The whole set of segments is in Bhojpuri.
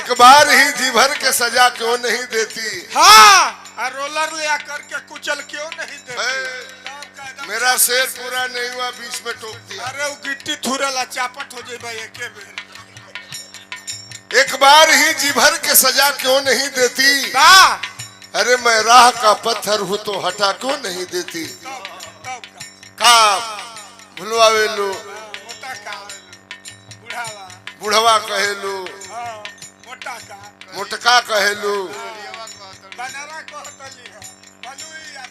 एक बार ही जी भर के सजा क्यों नहीं देती। हाँ, रोलर ले आकर के कुचल क्यों नहीं देती। मेरा शेर पूरा नहीं हुआ, बीच में टोक दिया। अरे वो गिट्टी थुरेला चापट हो जाए भाई एके बेर। एक बार ही जी भर के सजा क्यों नहीं देती। का अरे मैं राह का पत्थर हूँ तो हटा क्यों नहीं देती। का भुलवावेलू मोटा का बुढ़ावा बुढ़वा कहेलू, मोटा का मोटका कहेलू, बनरा कहतली है बलुइया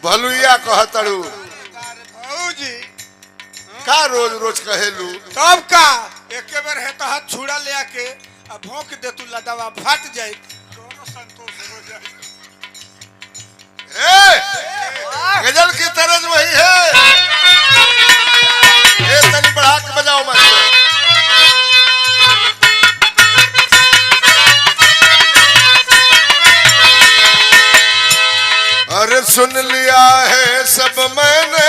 भलुइया कहतड़ू। भौजी का रोज रोज कहेलू। तब का एके बेर है तो हाथ छुड़ा ले आके अब भोंक दे तू लदावा फट जाए दोनों संतोष हो जाए। गजल की तरज वही है। ये तनी बढ़ा के बजाओ मास्टर। अरे सुन लिया है सब मैंने,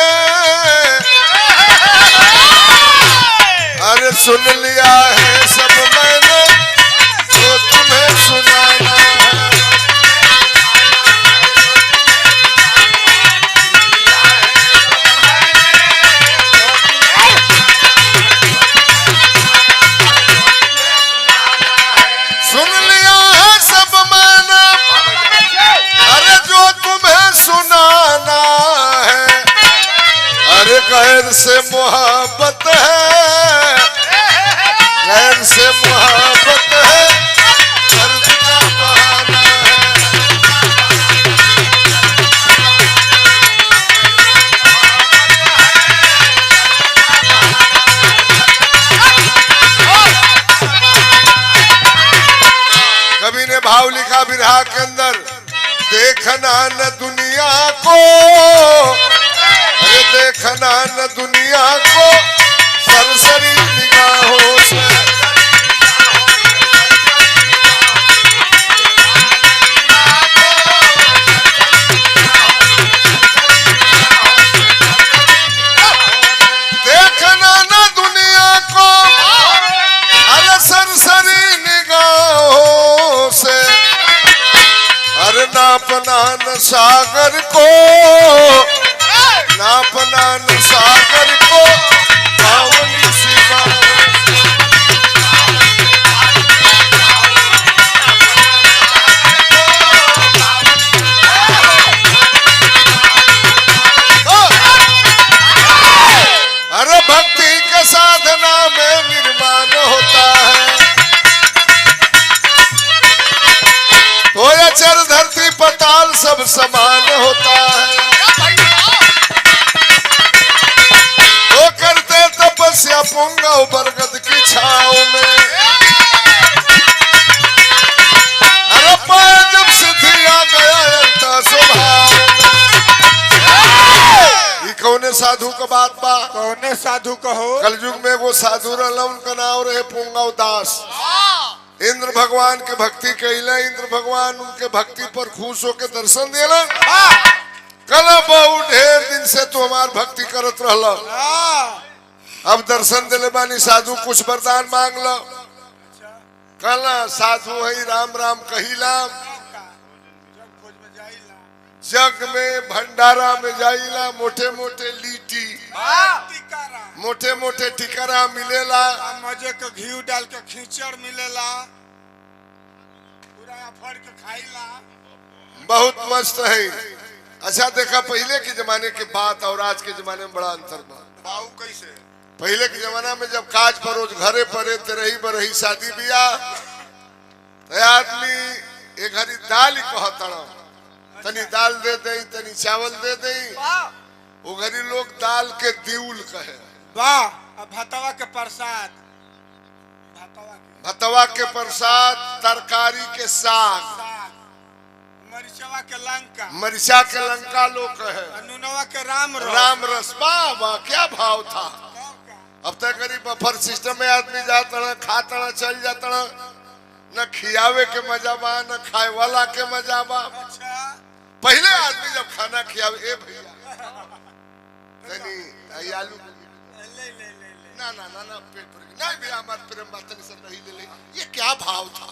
अरे सुन लिया है सब मैंने, तो तुम्हें सुनाना है। सुन लिया है सब मैंने, अरे जो तुम्हें सुनाना है। अरे गैर से मोहब्बत है, गैर से मोहब्बत है, दर्द का बहाना है। कवि ने भाव लिखा बिरहा के अंदर, देखना न दुनिया को, अरे देखना न दुनिया को सरसरी निगाहों से। देखना न दुनिया को, अरे सरसरी निगाहों से। अरे नापना न सागर को, नापना न सागर को पावनी सीमाओं से। अरे भक्ति के साधना में निर्माण होता है, तो अचर धरती पताल सब समान होता है। वो करते तपस्या पुंगव बरगद की छाव में, अरे पाए जब सिद्धि आ गया अंत स्वभाव में। ये कौने साधु का बात बा। कौने साधु कहो। कलयुग में वो साधु रहला, उनका नाम रहे पुंगव दास। इंद्र भगवान के भक्ति कैला, इंद्र भगवान उनके भक्ति पर खुश होकर दर्शन दिला। कल बहुत ढेर दिन से तू हमार भक्ति करत रहला, अब दर्शन दिले बानी, साधु कुछ वरदान मांग लो। कल साधु है राम राम कहिला, जग में भंडारा में जाइला, मोटे मोटे लीटी मोटे मोटे टिकरा मिलेला, मजे के घी डाल के खींचड़ मिलेला, पूरा फड़ के खाइला, बहुत मस्त है। अच्छा देखा, पहले के जमाने की बात और आज के जमाने में बड़ा अंतर बा। बाऊ कैसे। पहले के जमाना में जब काज परोज घरे परे तेरही बरही शादी बियाह, तो आदमी एक घड़ी दाल ही कहता, तनी दाल दे दई, तनी चावल दे दई। वो घड़ी लोग दाल के दिउल कहे। वाह। भतवा के प्रसाद, भतवा के प्रसाद, तरकारी के साग, मरिचवा के लंका, मरिचा के लंका लोग कहे, नूनवा के राम रस। वाह क्या भाव था। अब तक करीब बफर सिस्टम में आदमी जाता खाता चल जाता, न खियावे के मजा बा न खाए वाला के मजा बा। पहले आदमी जब खाना खियावे, ए भैया तनी आलू ना ना ना ना पेट भर नहीं भैया हमारे प्रेम बात नहीं सब नहीं ले, ये क्या भाव था।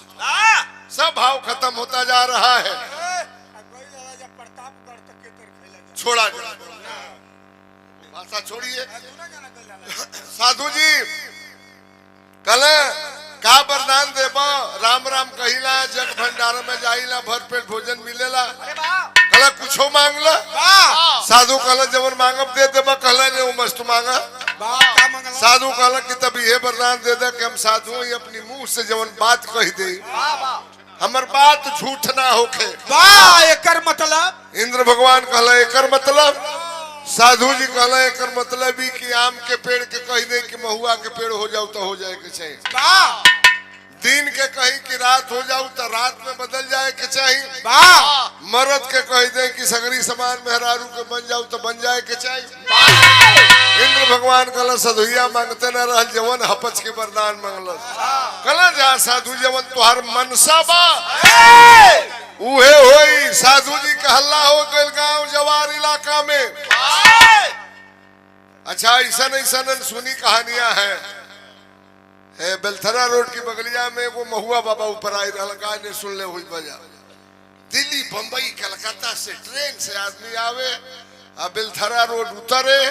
भाव खत्म होता जा रहा है। प्रतापगढ़ तक के तेरे खेला जा। छोड़ा जा, भाषा छोड़िए। साधु जी कल का वरदान देबा, राम राम कहिला, जग भंडार में जाइला, भर पेट भोजन मिलेला। कल कुछो मांगला, साधु कल जवन मांगब दे देबा, कहला ने वो मस्त मांगा। साधु कहला कि तब ये वरदान दे दे कि हम साधु ही अपनी मुंह से जवन बात कह दे, हमर बात झूठ ना होखे। एकर मतलब इंद्र भगवान कहला एकर मतलब, साधु जी कहला एकर मतलब ही कि आम के पेड़ के कह दे कि महुआ के पेड़ हो जाऊ तो हो जाए के चाहिए। दिन के कहीं कि रात हो जाऊ तो रात में बदल जाए के चाहिए। मर्द के कह दे कि सगरी समान मेहरारू के बन जाऊ तो बन जाए के चाहिए। इंद्र भगवान कहला साधुया मांगते न रहल, जवन हपच के वरदान मांगल। कहला जा साधु जवन तुहार मनसा बा उहे होई। साधु जी का हल्ला हो गइल गांव जवार इलाका में। अच्छा ऐसा ऐसा सुनी कहानियां हैं। बेलथरा रोड की बगलिया में वो महुआ बाबा ऊपर आए रहलका ने सुन ले हुई बजा। दिल्ली बंबई कलकत्ता से ट्रेन से आदमी आवे, बेलथरा रोड उतरे,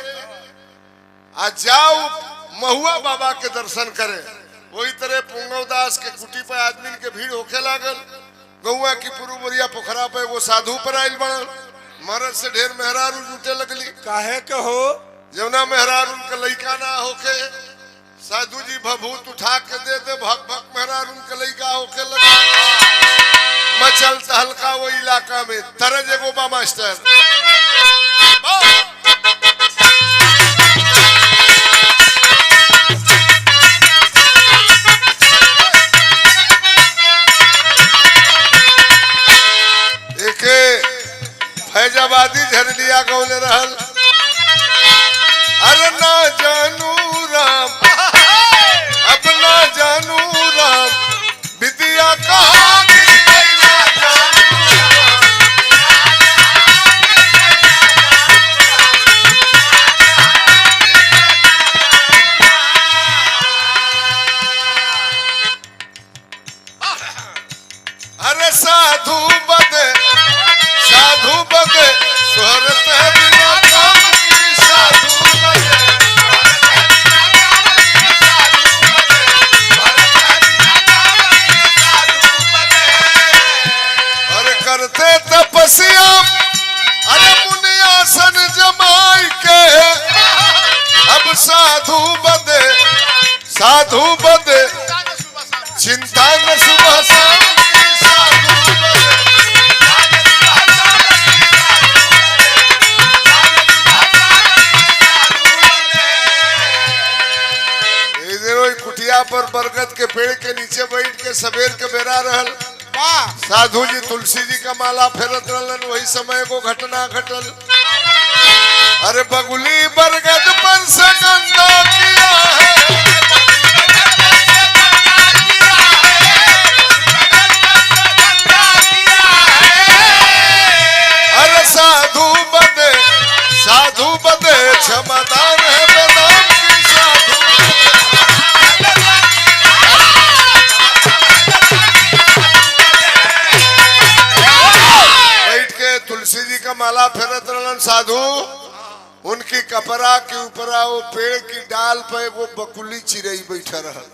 आ जाओ महुआ बाबा के दर्शन करे। वही तरह पुंगवदास के कुटी पर आदमी के भीड़ होके लागल। गौआ की पुरुबरिया पोखरा पे वो साधु पर आयल बनल। मरद से ढेर मेहरारू जुटे लगली। काहे के हो जवना मेहरारू के लइका ना होके, साधु जी भभूत उठा के दे दे, भक भक मेहरारू के लइका होके लगे। मचल तहलका वो इलाका में। तरज एगो बा मास्टर फैजाबादी झरलिया गौले रहल। अरे ना जानू राम, अब ना जानू राम, विद्या कहाँ गिर गई ना जानू राम। अरे साधु बदे सुहरत है बिना काम की, साधु बदे और करते तपस्या, अरे मुनियासन जमाई के। अब साधु बदे चिंता न सुबह शाम की, साधु बदे कुटिया पर बरगद के पेड़ के नीचे बैठ के सबेर के बेरा रहल। साधु जी तुलसी जी का माला फेरत रहलन। वही समय को घटना घटल। अरे बगुली बरगद पर से गंगा किया है, अरे साधु बदे क्षमदान है बेदान की, साधु तुलसी जी का माला फेरत रहलन। साधु उनकी कपड़ा के ऊपर वो पेड़ की डाल पे वो बकुली चिड़ई बैठा रहल।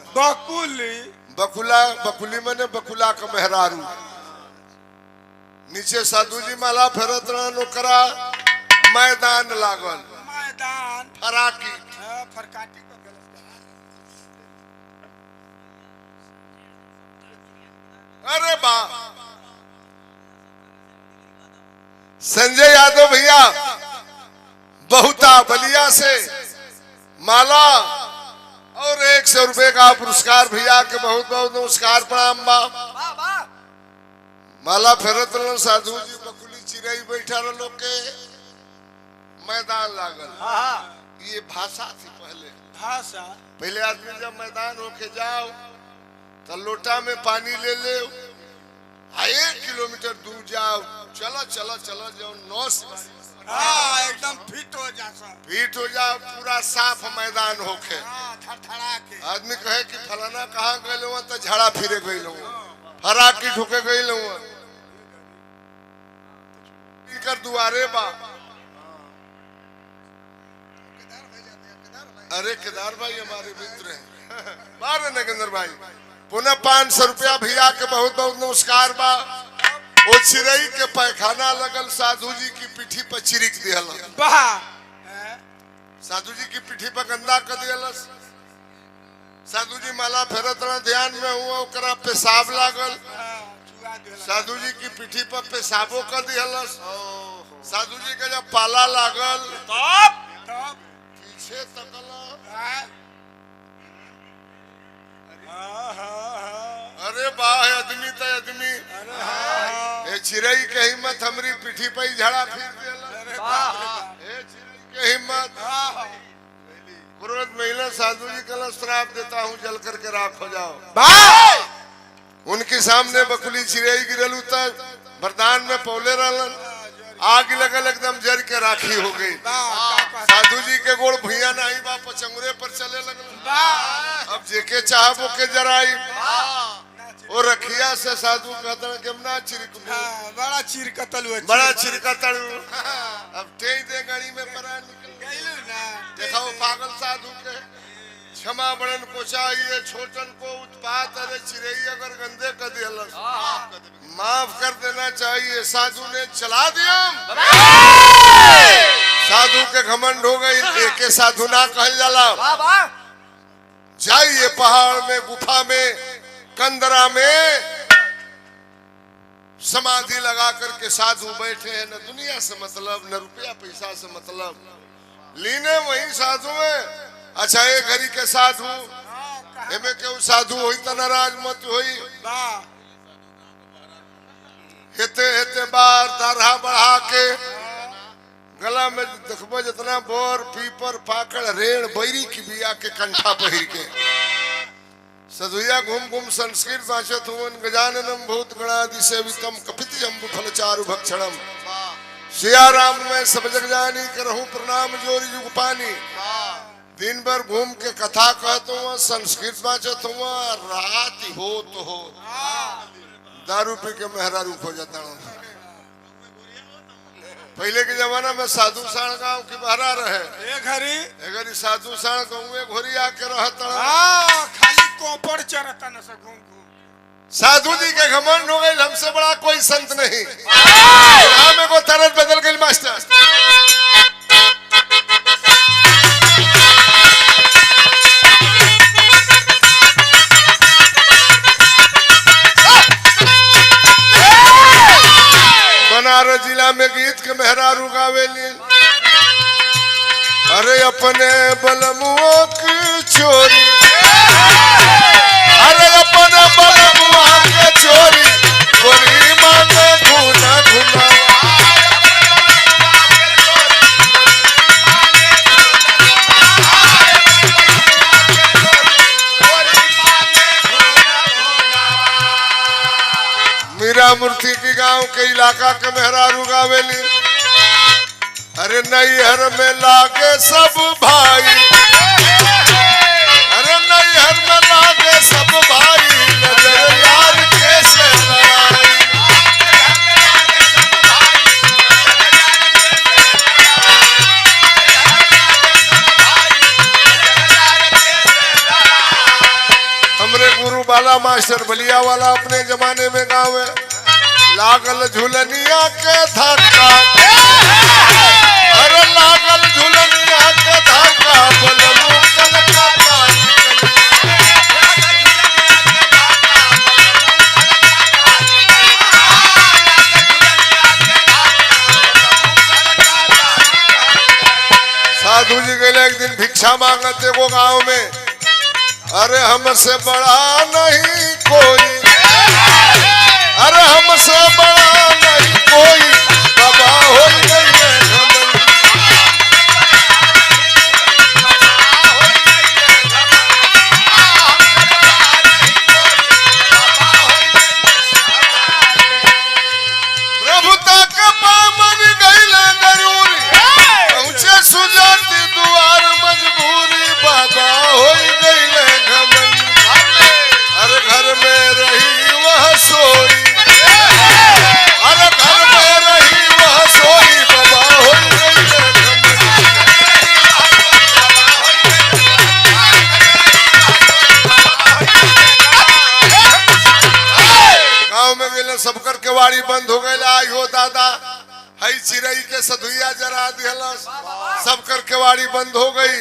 बकुली मने बकुला का मेहरारू। नीचे साधु जी माला फेरत रहन। ओकरा मैदान लागल, फराकी। अरे बा संजय यादव भैया बहुता बलिया से माला और 100 रुपए का पुरस्कार भैया के बहुत बहुत नमस्कार प्रणाम बा। माला फेरत रहल। साधु जी बकुली चिड़ई बैठा रहो के मैदान लागल। ये भाषा थी पहले आदमी जब मैदान होके जाओ तो लोटा में पानी ले ले, 1 किलोमीटर दूर जाओ, चलो जो 9 एकदम फिट हो जाओ, पूरा साफ मैदान होके। आदमी कहे कि फलाना कहाँ गए तो झाड़ा फिरे गए, हरा की ठुके गई लूँ कर दुआरे बा। अरे केदार भाई हमारे मित्र हैं बारे नगेंद्र भाई पुनः 500 रुपया भैया के बहुत बहुत नमस्कार बा। वो चिरई के पैखाना लगल साधु जी की पीठी पर चिरिक दियल। साधु जी की पीठी पर गंदा कर दियलस। साधु जी माला फेरत रहा ध्यान में हुआ ओकरा पेशाब लागल। साधु जी की पीठी पर पेशाबो कर दियलस। साधु जी के जब पाला लागल तब पीछे तकला। अरे वाह आदमी तो आदमी ये चिरई के हिम्मत हमारी पीठी पर ही झड़ा फिर दियलस। चिरई के हिम्मत क्रोध महिला साधु जी कल श्राप देता हूँ जल करके राख हो जाओ। उनके सामने बकुली चिड़ई गिरल तक वरदान में पौले रहलन आग लगल एकदम जर के राखी हो गई। साधु जी के गोड़ भैया नहीं बा पचंगुरे पर चले लगल। अब जेके चाहबो के जराई वो रखिया से साधु कहता कि ना चिरक बड़ा चिरकतल बड़ा चिरकतल। अब तेज दे गाड़ी में परा निकल देखा वो पागल साधु के क्षमा बड़न को चाहिए छोटन को उत्पात। अरे चिरई अगर गंदे कर दिया माफ कर देना चाहिए। साधु ने चला दिया। साधु के घमंड हो गई। एक साधु ना कहल जाला। जाइए पहाड़ में गुफा में कंदरा में समाधि लगा करके साधु बैठे हैं। न दुनिया से मतलब न रुपया पैसा से मतलब लीने वही साधु में। अच्छा एक घड़ी के साधु एमे केहू साधु होई त नाराज मत होई। हेते हेते बार दारहा बढ़ा के गला में देखबो जितना बोर पीपर पाकड़ रेण बैरी की बिया के कंठा पहिर के सधुया घूम घूम संस्कृत भाषत हुवन गजाननम भूत गणादि सेवितम कपित जम्बु फल चारु भक्षणम। सिया राम में सब जग जानी करहूं प्रणाम जोरी युग पानी। दिन भर घूम के कथा कहता हूँ संस्कृत बाचत हूँ रात हो तो हो दारू पी के मेहरा रूप हो जाता हूँ। पहले के जमाना में साधु साण गांव की बहरा रहे घरी साधु साण गाँव घोरी आके रहता खाली कोपड़ चरता न से घूम घूम। साधु जी के घमंड हो गए हमसे बड़ा कोई संत नहीं। हमें को तरत बदल गई मास्टर। बनारस जिला में गीत के मेहरारू गावेली। अरे अपने बलमुओं की चोरी अरे अपने बलमुआ के चोरी गोरी मांगे घुना घुना। मीरा मूर्ति की गांव के इलाका के मेहरारू गावेली। अरे नैहर में लागे सब भाई अरे नैहर में लागे सब भाई नजर यार कैसे लड़ाई। हमरे गुरु बाला मास्टर बलिया वाला अपने जमाने में गावे लागल झुलनिया के धक्का अरे लागल झुलनिया के धक्का बलमु कलकत्ता साधु जी गए एक दिन भिक्षा मांगते वो गांव में। अरे हमसे बड़ा नहीं कोई अरे हमसे बड़ा नहीं कोई बाबा हो गई है प्रभुता के पामन गईले गरूरी पहुंचे सुजाती दुआर मजबूरी बाबा हो गईले घमन। अरे घर गई सबकर केवाड़ी बंद हो गए आई हो दादा हई चिड़ई के सधुइया जरा दिहलस सबकर केवाड़ी बंद हो गई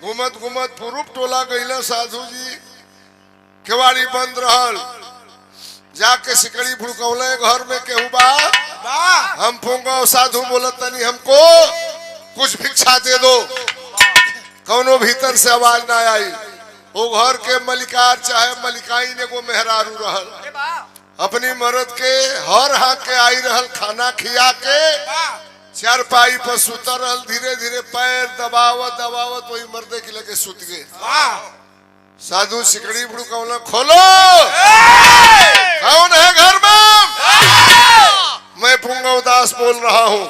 घूमत घूमत पूर्व टोला गई साधु जी केवाड़ी बंद रहल जाके सिकड़ी भुड़कौले घर में केहू बा हम फूंगा साधु बोलत तनी हमको कुछ भिक्षा दे दो कौनो भीतर से आवाज ना आई वो घर के मलिकार चाहे मलिकाई ने वो मेहरारू रहल अपनी मर्द के हर हाथ के आई रहल खाना खिया के चारपाई पर सुतर रहल धीरे धीरे पैर दबावत दबावत वही मर्दे के लगे सुत गए साधु सिकड़ी भुड़कौला खोलो कौन है घर में मैं पुंगा उदास बोल रहा हूँ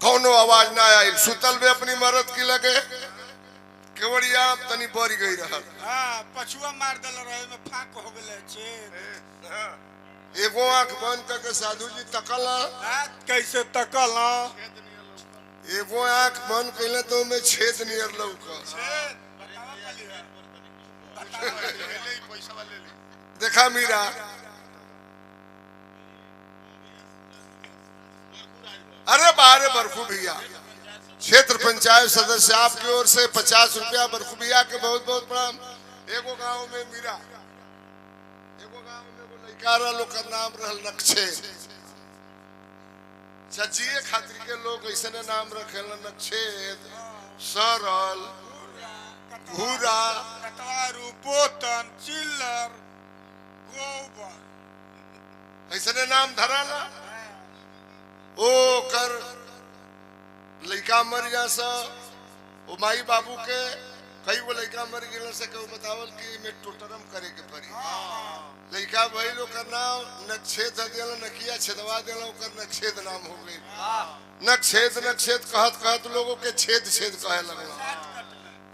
कौनो आवाज ना आई सुतल में अपनी मर्द की लगे केवड़िया तनी बढ़ गई रहल पछुआ मार दल रहे में फाक हो गेले छे एगो आंख बंद करके साधु जी तकल कैसे तकल एगो आंख बंद कैले तो में छेद नियर लौका देखा मीरा अरे बारे बरखू भैया क्षेत्र पंचायत सदस्य आपकी ओर से 50 रुपया बरखू भैया के बहुत बहुत प्रणाम एगो गांव में मीरा एगो गांव में वो लड़का रहल ओकर नाम रहल नक्शे चजिए खातिर के लोग ऐसे नाम रखेल नक्षेद सरल भूरा कटवारू पोतन चिल्लर गोबर ऐसे नाम धराला ओ कर लड़का मर जा सा ओ माई बाबू के कई वो लड़का मर गए से कहू बतावल कि में टोटरम करे के पड़ी लड़का भाई लोग करना नक्षेद देला नकिया छेदवा देला ओकर नक्षेद नाम हो गई नक्षेद कहत कहत लोगों के छेद छेद कहे लगला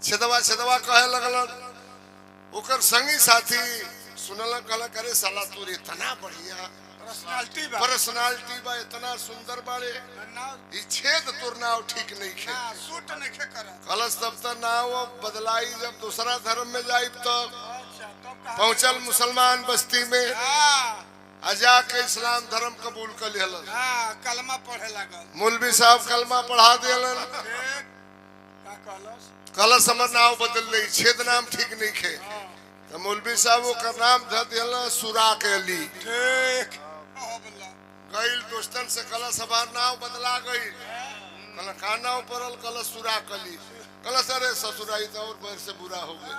छेदवा छेदवा कहे लगल ओकर संगी साथी सुनल कहला करे साला तोर इतना बढ़िया पर्सनालिटी बा इतना सुंदर बाड़े ई छेद तोर नाव ठीक नहीं खे सूट नहीं खे कर कलश तब तक नाव बदलाई जब दूसरा धर्म में जाई तब पहुंचल मुसलमान बस्ती में आजा के इस्लाम धर्म कबूल कर लिहल कलमा पढ़े लागल मौलवी साहब कलमा पढ़ा दिलन कलश हमर नाव बदल नहीं छेद नाम ठीक नहीं खे तो मौलवी साहब वो का नाम धर दिया सुराक अली ठीक गईल दोस्तन से कलश हमार नाव बदला गई कल का नाव पड़ल कलश सुराक अली कलश अरे ससुराई तो और बैर से बुरा हो गई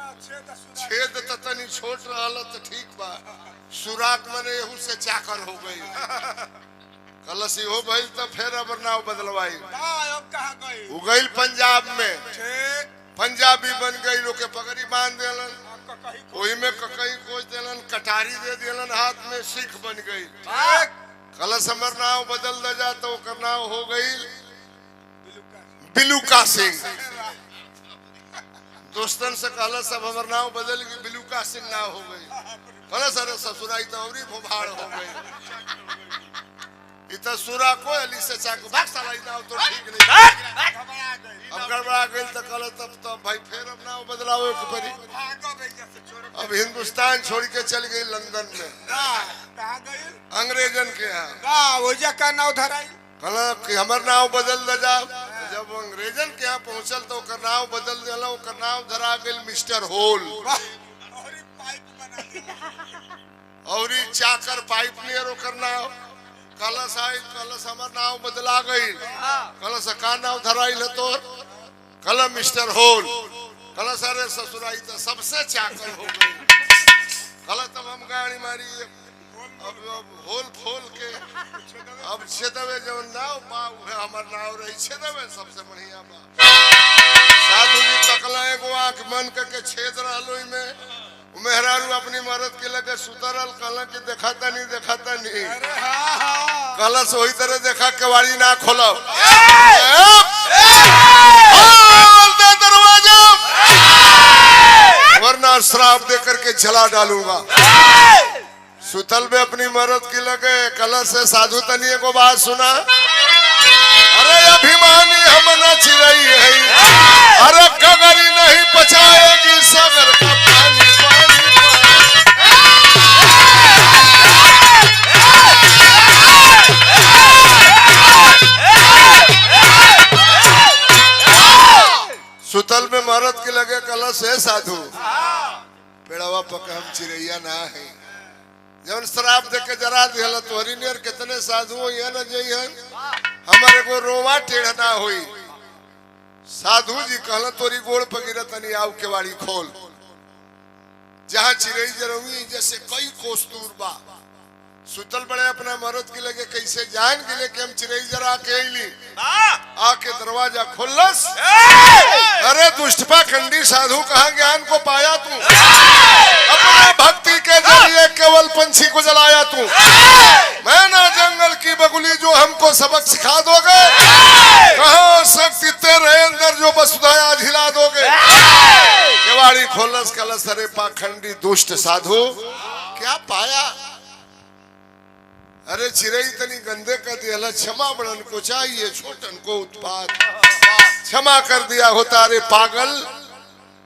छेद तो तनी छोट रहल तो ठीक बा सुराक मने एहू से चाकर हो गई कलश हो भइल तो फिर अब नाव बदलवाई अब कहां गई वो गईल पंजाब में ठीक पंजाबी बन गई लोग के पगड़ी बांध देलन वही में ककई कोच देलन कटारी दे देलन हाथ में सिख बन गई कलश हमर नाव बदल दे जा तो ओकर नाव हो गई बिलुका सिंह दोस्तन से कलश सब हमर नाव बदल गई बिलुका सिंह नाव हो गई कलश अरे ससुराई तो औरी भोभाड़ हो गई इतना सुरा को अली से चाकू भाग साला नाव तो ठीक नहीं अब गड़बड़ा गई तो कल तब भाई फिर अब नाव बदलावे के पड़ी अब हिंदुस्तान छोड़ के चल गई लंदन में अंग्रेजन के यहाँ का नाव धराई कल कि हमर नाव बदल दे जा जब अंग्रेजन के यहाँ पहुंचल तो ओकर नाव बदल दिला ओकर नाव धरा गई मिस्टर होल और चाकर पाइप नियर ओकर नाव कलश आई कलश हमर नाव बदला गई कलश का नाव धराइल तो कल मिस्टर होल कलश अरे ससुराई तो सबसे चाकर हो गई कल तब हम गाड़ी मारी अब होल फोल के अब छेदवे जो नाव बा उहे हमर नाव रही छेदवे सबसे बढ़िया बा साधु जी तकला एगो आंख बंद करके छेद रहलो में मेहरारू अपनी मरद के लगे सुतरल कल के देखाता नहीं कलश वही तरह देखा केवाड़ी ना खोलो दरवाजा वरना श्राप दे करके जला डालूंगा सुतल में अपनी मरद की लगे कलश से साधु तनिए को बात सुना अरे अभिमानी हम न चिरई है अरे गगरी नहीं पचाएगी सागर का पानी पानी, पानी। हम चिड़ैया ना है जब शराब दे के जरा दिहल तोहरी नियर कितने साधु हो न जइहन हमारे को रोवा टेढ़ ना हुई। साधु जी कहला तोरी गोड़ पगिर तनी आउ केवाड़ी खोल। जहाँ चिड़ै जरवी जैसे कई कोस दूर बा सुतल बड़े अपना मरद के लगे कैसे जान गिले कि हम चिड़ै जरा के अली आके दरवाजा खोलस। अरे दुष्टपा खंडी साधु कहाँ ज्ञान को पाया तू अपने भक्ति के जरिए केवल पंछी को जलाया तू। मैं ना जंगल की बगुली जो हमको सबक सिखा दोगे कहाँ शक्ति तेरे अंदर जो वसुधाया झिला दोगे। केवाड़ी खोलस कलस अरे पाखंडी दुष्ट साधु क्या पाया। अरे चिड़ै तनी गंदे कर दिया क्षमा बड़न को चाहिए छोटन को उत्पाद क्षमा कर दिया होता। रे पागल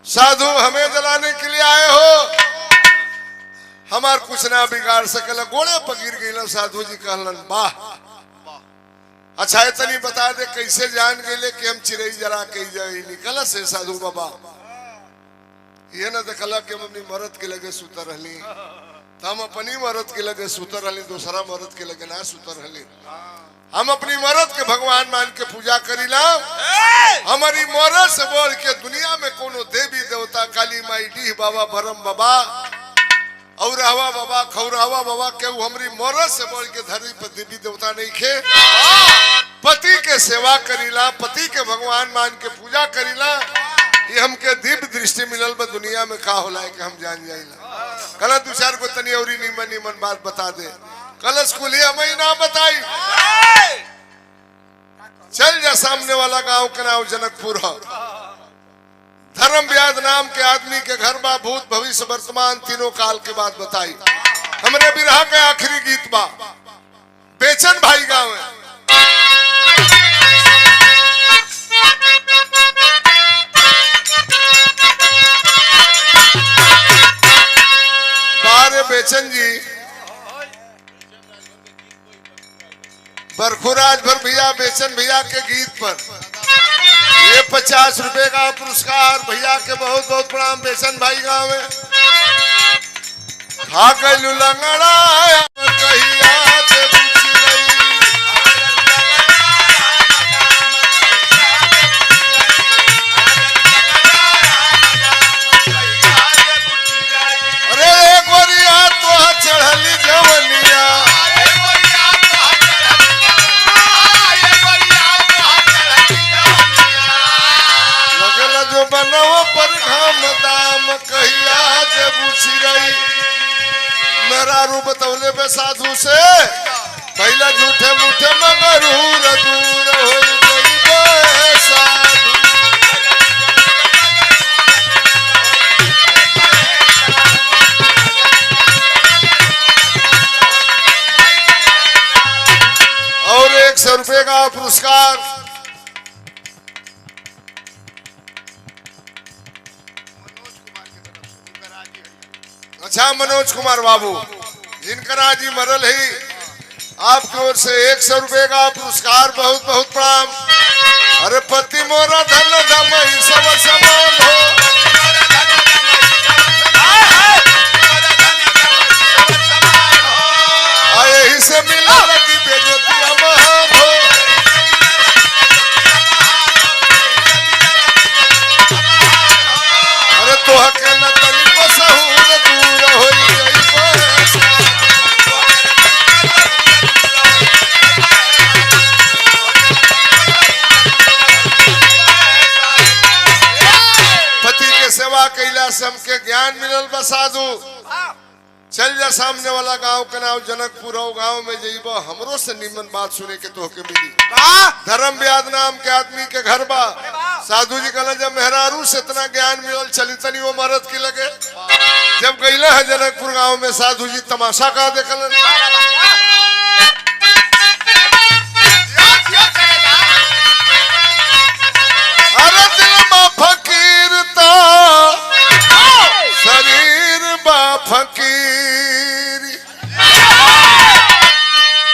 साधु हमें जलाने के लिए आए हो हमार कुछ ना बिगाड़ सकल गोड़े पगिर गई। साधु जी कहलन वाह अच्छा इतनी बता दे कैसे जान गए कि हम चिड़ै जरा के जाए निकल से साधु बाबा ये ना देखला कि हम अपनी मरद के लगे सुतर रहली हम अपनी मरद के लगे सुतर रहली दूसरा मरद के लगे ना सुतर रहली। हम अपनी मरद के भगवान मान के पूजा करीला। हमारी मरद से बोल के दुनिया में कोनो देवी देवता काली माई डीह बाबा भरम बाबा औरहवा बाबा खौरहवा बाबा के हमारी मरद से बोल के धरती पर देवी देवता नहीं खे। पति के सेवा करीला पति के भगवान मान के पूजा करीला। ये हमके दिव्य दृष्टि मिलल बा दुनिया में का होला है कि हम जान जाइला। कल दू चार को तनी औरी नीमन नीमन बात बता दे कल स्कूली हमें ना बताई। चल जा सामने वाला गांव का नाम जनकपुर है। धर्म व्याध नाम के आदमी के घर बा भूत भविष्य वर्तमान तीनों काल के बाद बताई। हमरे बिरहा के आखिरी गीत बा बेचन भाई गांव है। बेचन जी बरखुराज भर भैया बेचन भैया के गीत पर ये 50 रुपए का पुरस्कार भैया के बहुत बहुत प्रणाम। बेचन भाई गाँव में खा गलू लंगड़ा कहिया दे चढ़ली जवनिया लगल जो बनवा पर घाम दाम कहिया जे बुझी रही। मेरा रू बतौले पे साधु से पहले झूठे मूठे मगरूर दूर हो गई साधु। और 100 रुपए का पुरस्कार अच्छा मनोज कुमार बाबू जिनकर आज ही मरल है आपकी ओर से 100 रुपए का पुरस्कार बहुत बहुत प्रणाम। अरे पति मोरा धन धम सब समान हो यही से मिला लगी बेजती अमहान हो। अरे तो हके न तनी को सहूर दूर हो गई पति के सेवा कैला से हमके ज्ञान मिलल बा साधु। चल जा सामने वाला गांव का नाम जनकपुर हो गांव में जइबो हमरो से निमन बात सुने के तोहके मिली। धर्म व्याध नाम के आदमी के घर बा साधु जी कहला जब मेहरारू से इतना ज्ञान मिलल चली तनी वो मरद की लगे। जब गईला है जनकपुर गांव में साधु जी तमाशा का देखल। अरे दिल में फकीरता शरीर बा फकीर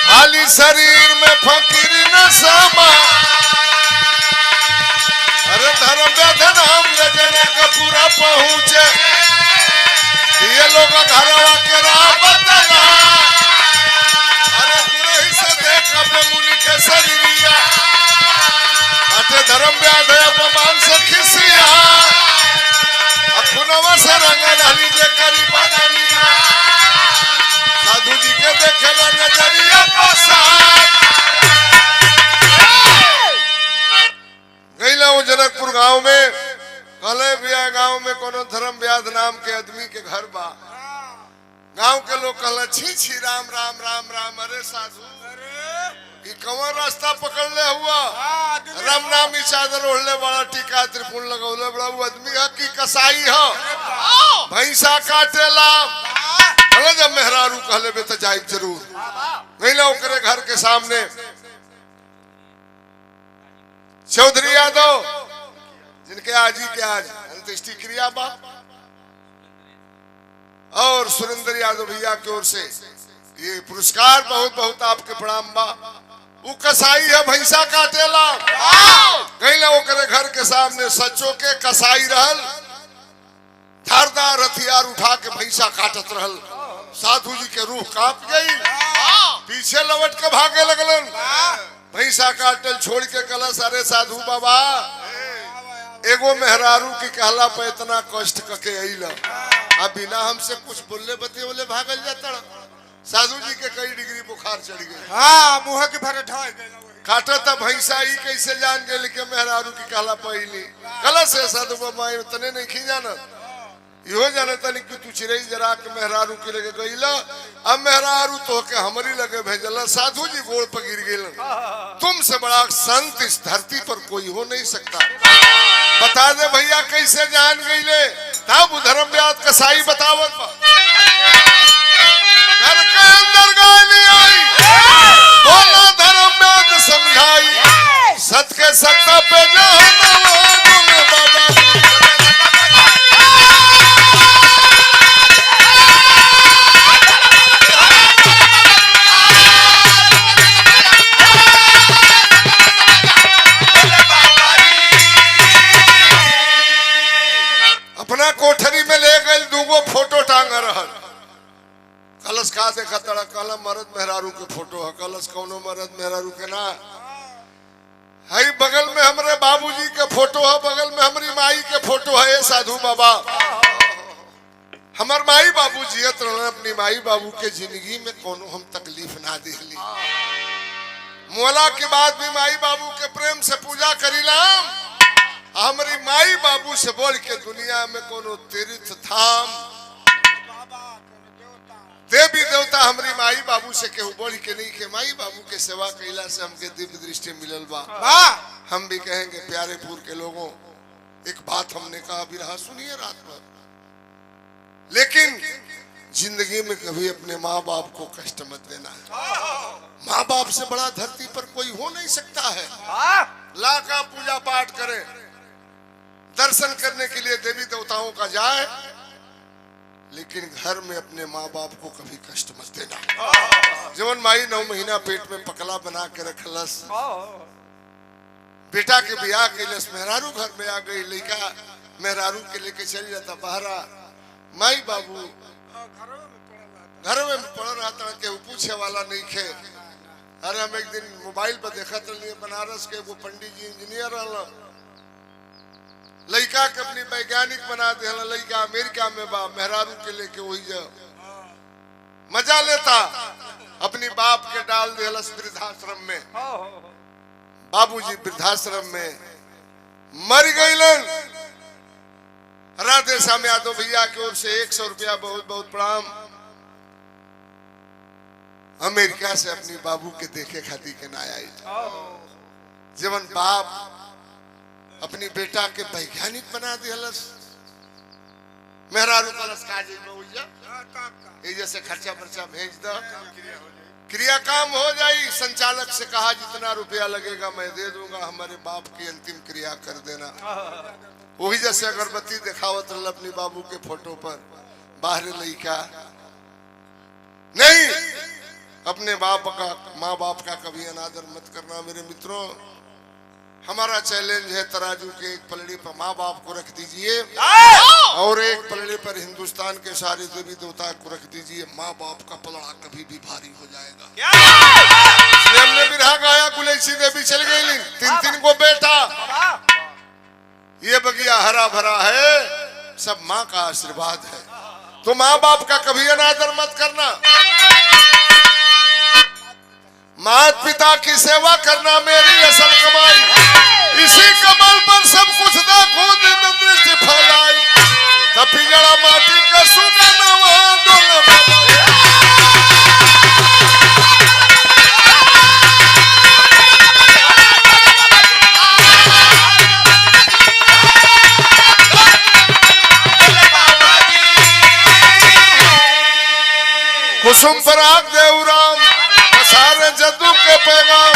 खाली शरीर में फकीर न समा। अरे धर्म व्याध नाम ले जने का पूरा पहुंचे ये लोग घरवा के राम बतला अरे गुरही से देख अपने मुनि के शरीरिया अटे धर्म व्याध है अपमान से खिसिया अखुनवा से रंग डाली जे करी बदलिया साधु जी के देखेला नजरिया पसार गईला वो जनकपुर गांव में कले बिया गांव में कोनो धर्म व्याध नाम के आदमी के घर बा गांव के लोग कहला छी छी राम राम राम राम अरे साधु ये कौन रास्ता पकड़ ले हुआ राम नाम ही चादर ओढ़ले बड़ा टीका त्रिपुण लगौले बड़ा वो आदमी है कि कसाई है भैंसा काटेला कहले जब मेहरारू कहले बे तो जाइब जरूर गईला ओकरे घर के सामने चौधरी यादव जिनके आजी के आज अंत्येष्टि क्रिया बा और सुरेंद्र यादव भैया की ओर से ये पुरस्कार बहुत बहुत आपके प्रणाम बा वो कसाई है भैंसा काटेला गईला ओकरे घर के सामने सचो के कसाई रहल धारदार हथियार उठा के भैंसा काटत रहल साधु जी के रूह कांप गई पीछे लौट के भागे लगलन भैंसा काटल छोड़ के कलश अरे साधु बाबा एगो मेहरारू की कहला पे इतना कष्ट कके अइला अब बिना हमसे कुछ बोलले बते बोले भागल जाता साधु जी के कई डिग्री बुखार चढ़ गए हाँ मुँह के भरे ढाई काटा था भैंसा ही कैसे जान गए लेकिन मेहरारू की कहला पहली कलश है साधु बाबा इतने नहीं खी जाना यो जाने तनी कि तू चिरई जरा के मेहरारू के लगे गईला अब मेहरारू तो के हमरी लगे भेजला साधु जी गोड़ पर गिर गए तुमसे बड़ा संत इस धरती पर कोई हो नहीं सकता बता दे भैया कैसे जान गईले तब धर्म व्याध कसाई बतावत घर के अंदर गाली आई बोला धर्म व्याध समझाई सत के सत्ता पे अपना कोठरी में ले गए दूगो फोटो टांग रहल कलश का देखा तड़ा कलम मर्द मेहरारू के फोटो है कलश कौनो मर्द मेहरारू के ना है बगल में हमारे बाबूजी के फोटो है बगल में हमारी माई के फोटो है ये साधु बाबा हमार माई बाबू जियत रहन अपनी माई बाबू के जिंदगी में कोनो हम तकलीफ ना दिखली मोला के बाद भी माई बाबू के प्रेम से पूजा करीलाम हमारी माई बाबू से बोल के दुनिया में कोनो तीर्थ धाम देवी देवता हमारी माई बाबू से केहू बोल के नहीं के माई बाबू के सेवा कैला से हमके दिव्य दृष्टि मिलल बा हम भी कहेंगे प्यारेपुर के लोगों एक बात हमने कहा भी रहा सुनिए रात भर लेकिन जिंदगी में कभी अपने माँ बाप को कष्ट मत देना माँ बाप से बड़ा धरती पर कोई हो नहीं सकता है लाखा पूजा पाठ करे दर्शन करने के लिए देवी देवताओं का जाए लेकिन घर में अपने माँ बाप को कभी कष्ट मत देना जवन माई 9 महीना पेट में पकला बना के रखलस बेटा के ब्याह के लिए मेहरारू घर में आ गई लड़का मेहरारू के लेके चल जाता बहरा माई बाबू घर में पड़ रहा था के पूछे वाला नहीं खे अरे हम एक दिन मोबाइल पर देखा तो बनारस के वो पंडित जी इंजीनियर रहा लड़का के अपनी वैज्ञानिक बना दे लड़का अमेरिका में बा मेहरारू के लेके वही जा मजा लेता अपनी बाप के डाल दे वृद्धाश्रम में बाबूजी वृद्धाश्रम में मर गईलन राधे श्याम यादव भैया की ओर से 100 रुपया बहुत बहुत प्रणाम अमेरिका से अपनी बाबू के देखे खाती के ना आई जीवन बाप अपनी बेटा के वैज्ञानिक बना दिलस मेहरारू कलश काजी में उइया ये जैसे खर्चा पर्चा भेज दो क्रिया काम हो जाई संचालक से कहा जितना रुपया लगेगा मैं दे दूंगा हमारे बाप की अंतिम क्रिया कर देना वही जैसे अगरबत्ती दिखावत रहा अपनी बाबू के फोटो पर बाहर लड़का नहीं अपने बाप का माँ बाप का कभी अनादर मत करना मेरे मित्रों हमारा चैलेंज है तराजू के एक पलड़ी पर माँ बाप को रख दीजिए और एक पलड़े पर हिंदुस्तान के सारे देवी देवता को रख दीजिए। माँ बाप का पलड़ा कभी भी भारी हो जाएगा। इसलिए हमने बिरहा गाया, गुलेसी देवी चल गई, 3-3 को बेटा। ये बगिया हरा भरा है, सब माँ का आशीर्वाद है। तो माँ बाप का कभी अनादर मत करना। माता पिता की सेवा करना मेरी असल कमाई। इसी कमल पर सब कुछ देखो दिन दृष्टि फैलाई। तपी जड़ा माटी का सुगंधवा डोल कुसुम पराग देवराम सारे जद्दू के पैगाम